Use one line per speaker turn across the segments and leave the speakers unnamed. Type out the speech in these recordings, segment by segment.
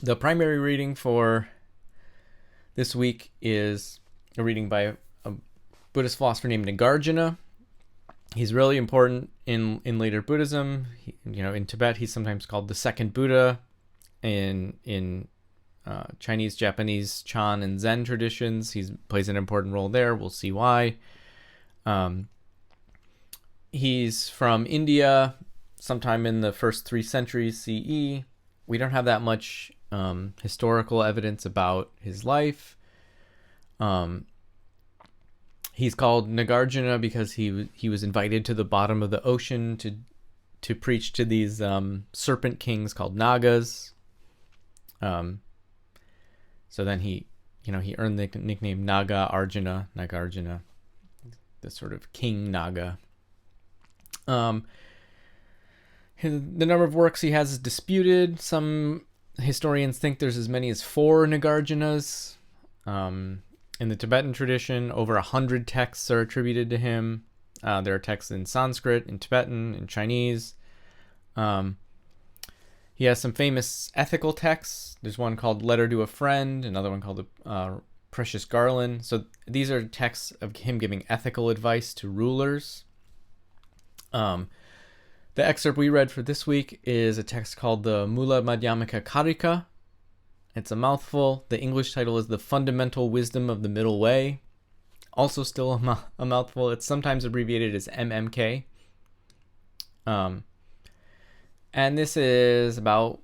The primary reading for this week is a reading by a Buddhist philosopher named Nāgārjuna. He's really important in later Buddhism. In Tibet, he's sometimes called the second Buddha. In Chinese, Japanese, Chan, and Zen traditions, he plays an important role there. We'll see why. He's from India, sometime in the first 3 centuries CE. We don't have that much historical evidence about his life. He's called Nāgārjuna because he was invited to the bottom of the ocean to preach to these serpent kings called Nagas. So then he earned the nickname Nāgārjuna, the sort of King Naga. The number of works he has is disputed. Some historians think there's as many as 4 Nāgārjunas. In the Tibetan tradition, over 100 texts are attributed to him. There are texts in Sanskrit, in Tibetan, in Chinese. He has some famous ethical texts. There's one called Letter to a Friend, another one called the Precious Garland. So these are texts of him giving ethical advice to rulers. The excerpt we read for this week is a text called the Mula Madhyamaka Karika. It's a mouthful. The English title is The Fundamental Wisdom of the Middle Way. Also still a mouthful. It's sometimes abbreviated as MMK. And this is about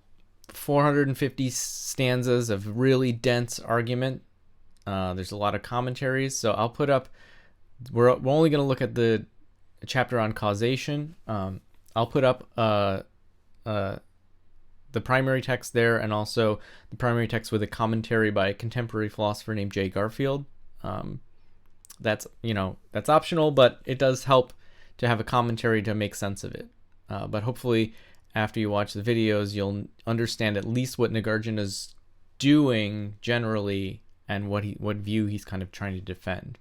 450 stanzas of really dense argument. There's a lot of commentaries. So I'll put up... We're only going to look at the chapter on causation. I'll put up the primary text there, and also the primary text with a commentary by a contemporary philosopher named J. Garfield. That's optional, but it does help to have a commentary to make sense of it. But hopefully, after you watch the videos, you'll understand at least what Nāgārjuna's doing generally and what view he's kind of trying to defend.